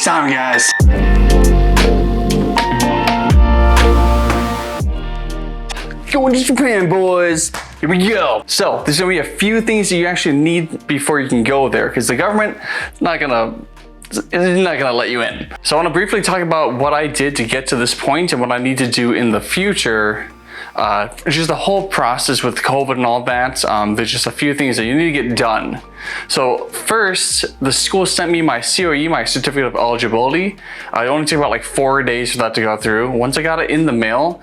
time, guys. Going to Japan, boys. Here we go. So there's gonna be a few things that you actually need before you can go there, because the government is not gonna let you in. So I want to briefly talk about what I did to get to this point and what I need to do in the future. Just the whole process with COVID and all that. There's just a few things that you need to get done. So first, the school sent me my COE, my certificate of eligibility. It only took about like 4 days for that to go through. Once I got it in the mail,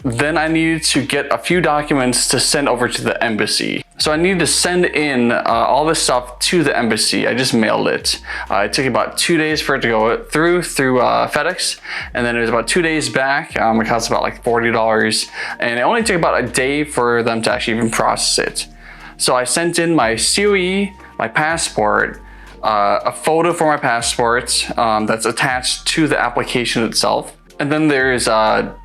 then I needed to get a few documents to send over to the embassy. So I needed to send in all this stuff to the embassy. I just mailed it. It took about 2 days for it to go through FedEx, and then it was about 2 days back. It cost about like $40, and it only took about a day for them to actually even process it. So I sent in my COE, my passport, a photo for my passport that's attached to the application itself, and then there's a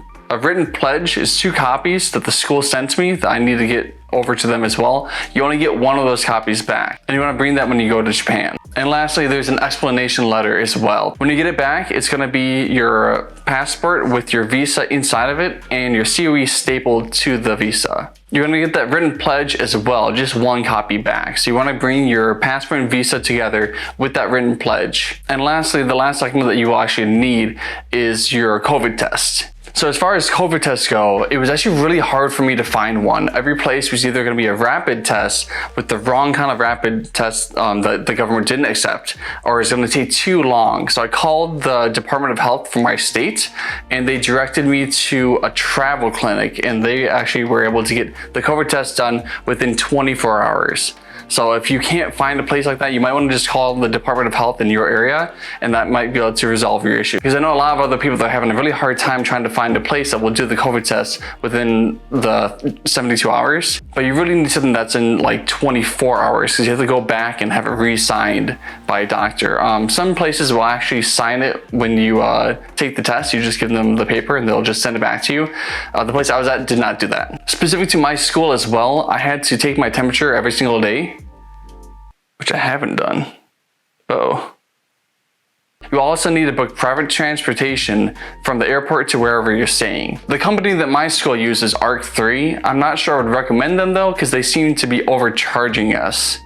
written pledge. Is 2 copies that the school sent me that I need to get over to them as well. You only get 1 of those copies back, and you want to bring that when you go to Japan. And lastly, there's an explanation letter as well. When you get it back, it's going to be your passport with your visa inside of it and your COE stapled to the visa. You're going to get that written pledge as well, just 1 copy back. So you want to bring your passport and visa together with that written pledge. And lastly, the last document that you will actually need is your COVID test. So as far as COVID tests go, it was actually really hard for me to find one. Every place was either going to be a rapid test with the wrong kind of rapid test that the government didn't accept, or it's going to take too long. So I called the Department of Health for my state, and they directed me to a travel clinic, and they actually were able to get the COVID test done within 24 hours. So if you can't find a place like that, you might want to just call the Department of Health in your area, and that might be able to resolve your issue. Because I know a lot of other people that are having a really hard time trying to find a place that will do the COVID test within the 72 hours. But you really need something that's in like 24 hours, because you have to go back and have it re-signed by a doctor. Some places will actually sign it when you take the test. You just give them the paper and they'll just send it back to you. The place I was at did not do that. Specific to my school as well, I had to take my temperature every single day, which I haven't done. You also need to book private transportation from the airport to wherever you're staying. The company that my school uses, ARC3, I'm not sure I would recommend them though, because they seem to be overcharging us.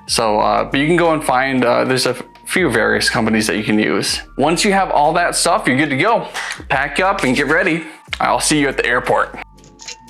So, but you can go and find, there's a few various companies that you can use. Once you have all that stuff, you're good to go. Pack up and get ready. I'll see you at the airport.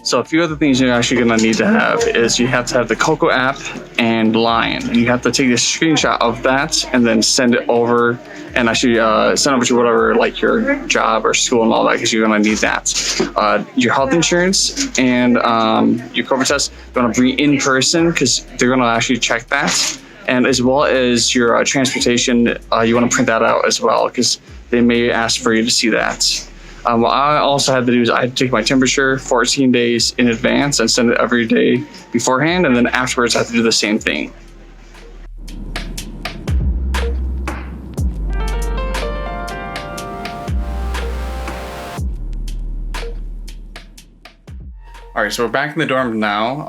So a few other things you're actually going to need to have is you have to have the Coco app and Lion. And you have to take a screenshot of that and then send it over, and actually send over to whatever, like your job or school and all that, because you're going to need that. Your health insurance and your COVID test, you're going to bring in person because they're going to actually check that. And as well as your transportation, you want to print that out as well, because they may ask for you to see that. What I also had to do is I had to take my temperature 14 days in advance and send it every day beforehand, and then afterwards I have to do the same thing. All right, so we're back in the dorm now.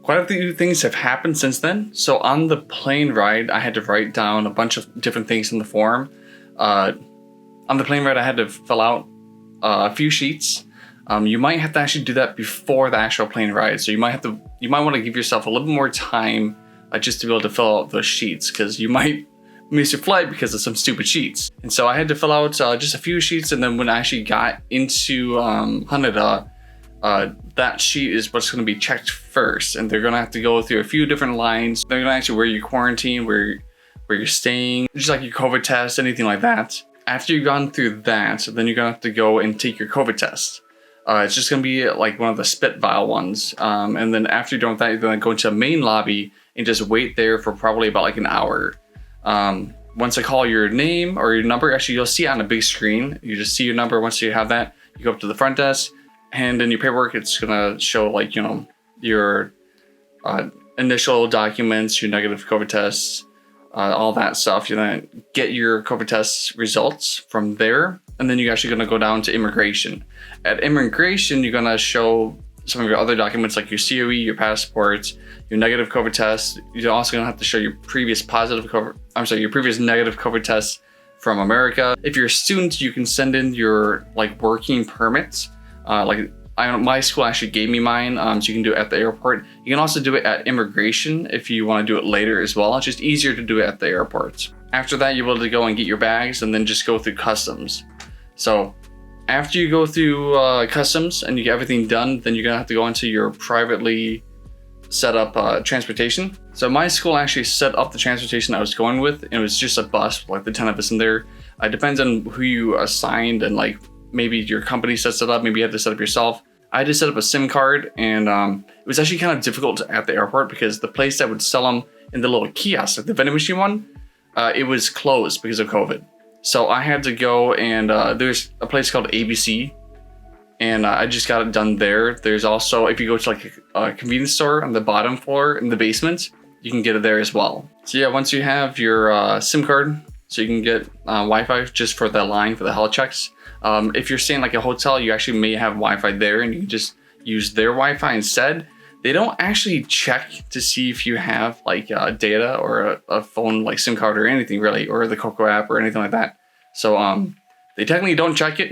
Quite a few things have happened since then. So on the plane ride, I had to write down a bunch of different things in the form. On the plane ride, I had to fill out a few sheets. You might have to actually do that before the actual plane ride. So you might want to give yourself a little bit more time just to be able to fill out those sheets, because you might miss your flight because of some stupid sheets. And so I had to fill out just a few sheets, and then when I actually got into Haneda, that sheet is what's going to be checked first, and they're going to have to go through a few different lines. They're going to actually where you quarantine, where you're staying, just like your COVID test, anything like that. After you've gone through that, then you're gonna have to go and take your COVID test. It's just gonna be like one of the spit vial ones. And then after you're done with that, you're gonna go into the main lobby and just wait there for probably about like an hour. Once I call your name or your number, actually you'll see it on a big screen. You just see your number. Once you have that, you go up to the front desk, hand in your paperwork. It's gonna show like, you know, your initial documents, your negative COVID tests, all that stuff. You're gonna get your COVID test results from there, and then you're actually gonna go down to immigration. At immigration, you're gonna show some of your other documents like your COE, your passports, your negative COVID test. You're also gonna have to show your previous your previous negative COVID test from America. If you're a student, you can send in your like working permits. My school actually gave me mine, so you can do it at the airport. You can also do it at immigration if you want to do it later as well. It's just easier to do it at the airports. After that, you're able to go and get your bags and then just go through customs. So after you go through customs and you get everything done, then you're gonna have to go into your privately set up transportation. So my school actually set up the transportation I was going with, and it was just a bus, like the 10 of us in there. It depends on who you assigned, and like maybe your company sets it up, maybe you have to set up yourself. I had to set up a SIM card, and it was actually kind of difficult at the airport because the place that would sell them in the little kiosk, like the vending machine one, it was closed because of COVID. So I had to go, and there's a place called ABC, and I just got it done there. There's also, if you go to like a convenience store on the bottom floor in the basement, you can get it there as well. So yeah, once you have your SIM card, so you can get Wi-Fi just for the line for the health checks. If you're staying like a hotel, you actually may have Wi-Fi there, and you can just use their Wi-Fi instead. They don't actually check to see if you have like data or a phone like SIM card or anything really, or the Coco app or anything like that. So they technically don't check it.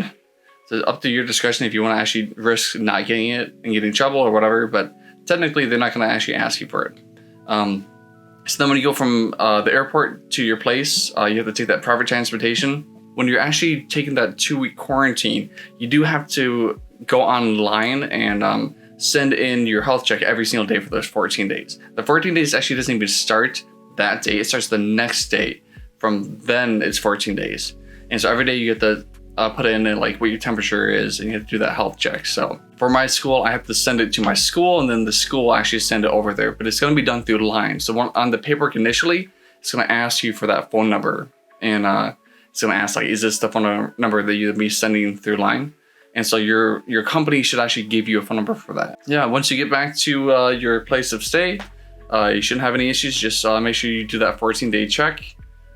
So it's up to your discretion if you want to actually risk not getting it and getting in trouble or whatever, but technically they're not going to actually ask you for it. So then when you go from the airport to your place, you have to take that private transportation. When you're actually taking that 2-week quarantine, you do have to go online and send in your health check every single day for those 14 days. The 14 days actually doesn't even start that day. It starts the next day. From then, it's 14 days. And so every day you get to put in like what your temperature is, and you have to do that health check. So for my school, I have to send it to my school, and then the school will actually send it over there. But it's going to be done through line. So on the paperwork initially, it's going to ask you for that phone number. And it's going to ask, like, is this the phone number that you'll be sending through line? And so your company should actually give you a phone number for that. Yeah, once you get back to your place of stay, you shouldn't have any issues. Just make sure you do that 14-day check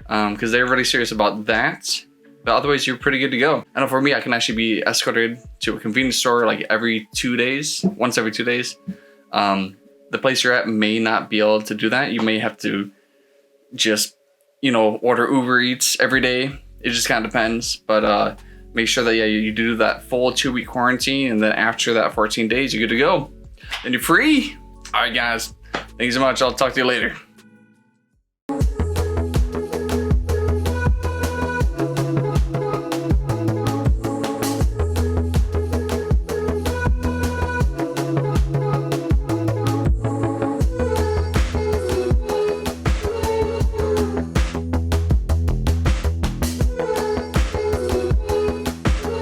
because they're really serious about that. But otherwise, you're pretty good to go. I know for me, I can actually be escorted to a convenience store like every 2 days, once every 2 days. The place you're at may not be able to do that. You may have to just, order Uber Eats every day. It just kind of depends. But make sure that, you do that full 2-week quarantine. And then after that 14 days, you're good to go. Then you're free. All right, guys. Thank you so much. I'll talk to you later.